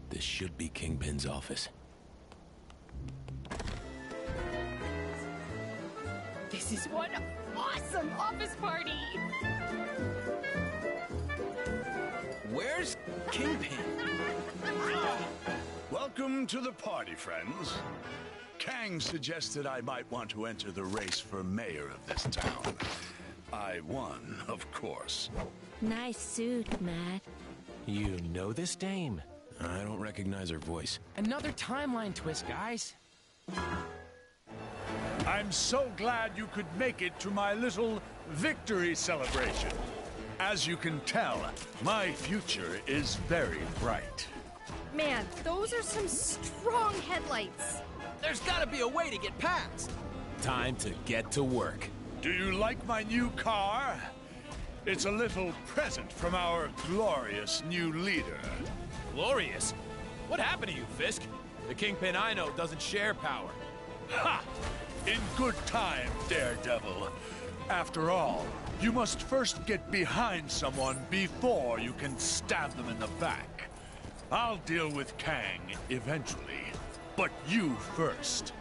This should be Kingpin's office. This is one awesome office party! Where's Kingpin? Welcome to the party, friends. Kang suggested I might want to enter the race for mayor of this town. I won, of course. Nice suit, Matt. You know this dame? I don't recognize her voice. Another timeline twist, guys. I'm so glad you could make it to my little victory celebration. As you can tell, my future is very bright. Man, those are some strong headlights. There's gotta be a way to get past. Time to get to work. Do you like my new car? It's a little present from our glorious new leader. Glorious? What happened to you, Fisk? The Kingpin I know doesn't share power. Ha! In good time, Daredevil. After all, you must first get behind someone before you can stab them in the back. I'll deal with Kang eventually, but you first.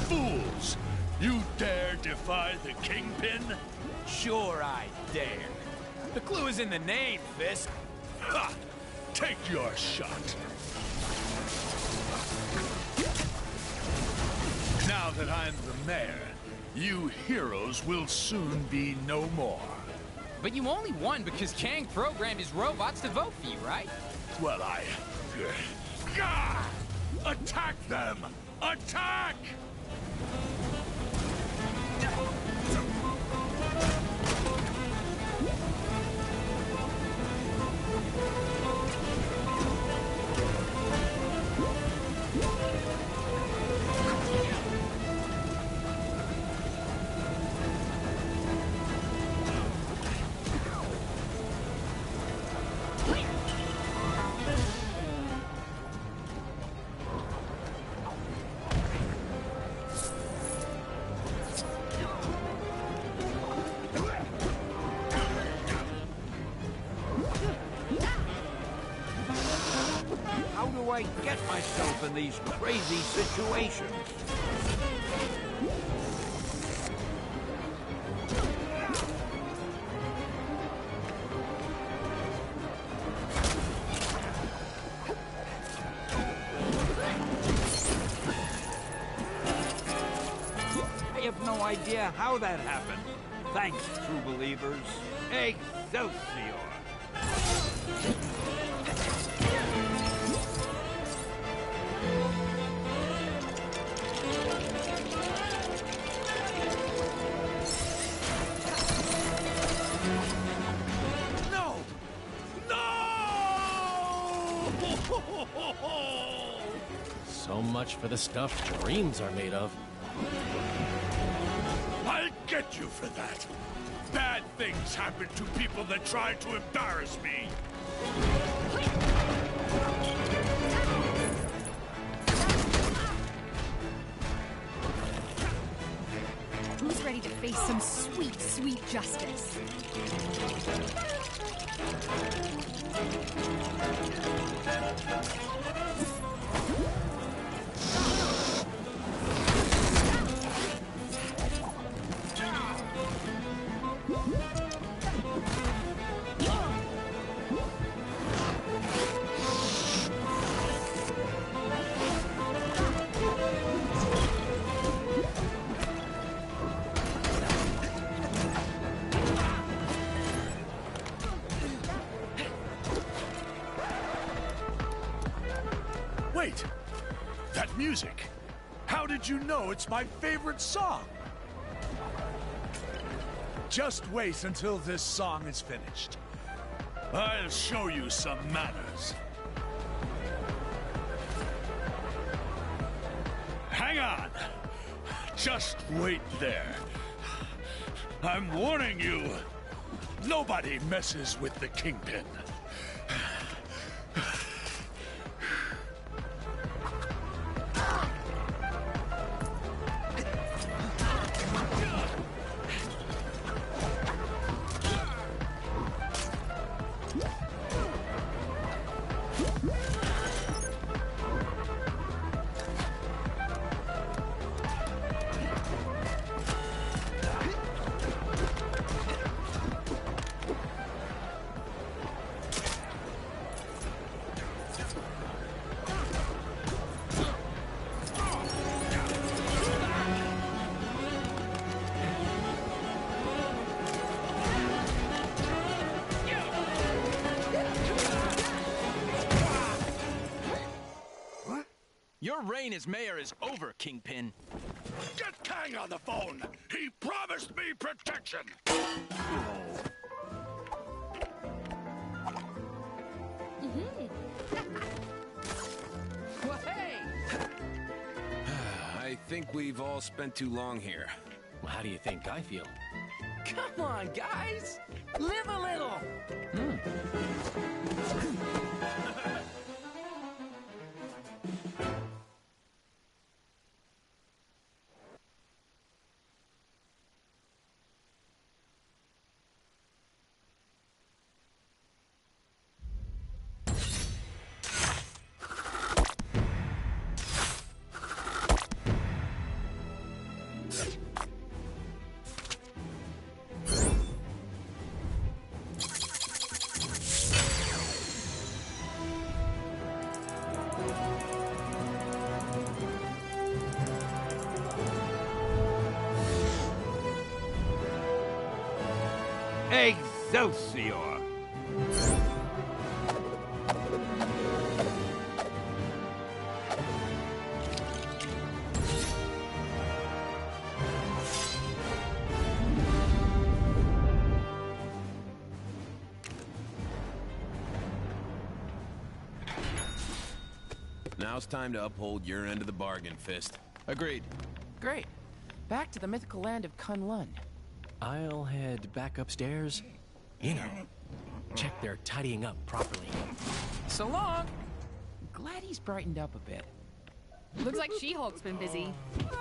Fools! You dare defy the Kingpin? Sure I dare. The clue is in the name, Fisk. Ha! Take your shot. Now that I'm the mayor, you heroes will soon be no more. But you only won because Kang programmed his robots to vote for you, right? Well, Gah! Attack them! Attack! get myself in these crazy situations. I have no idea how that happened. Thanks, true believers. Excelsior! No! No! So much for the stuff dreams are made of. I'll get you for that. Bad things happen to people that try to embarrass me. Who's ready to face some sweet, sweet justice? Wait! That music! How did you know it's my favorite song? Just wait until this song is finished. I'll show you some manners. Hang on! Just wait there. I'm warning you. Nobody messes with the Kingpin. Your reign as mayor is over, Kingpin. Get Kang on the phone! He promised me protection! Well, hey! I think we've all spent too long here. Well, how do you think I feel? Come on, guys! Live a little! Excelsior! Now it's time to uphold your end of the bargain, Fist. Agreed. Great. Back to the mythical land of Kunlun. I'll head back upstairs. You know, check they're tidying up properly. So long! Glad he's brightened up a bit. Looks like She-Hulk's been busy.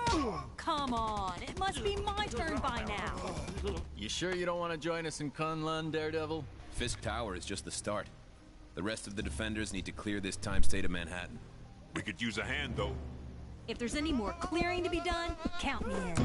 Oh, come on. It must be my turn by now. You sure you don't want to join us in Kunlun, Daredevil? Fisk Tower is just the start. The rest of the defenders need to clear this time state of Manhattan. We could use a hand, though. If there's any more clearing to be done, count me in.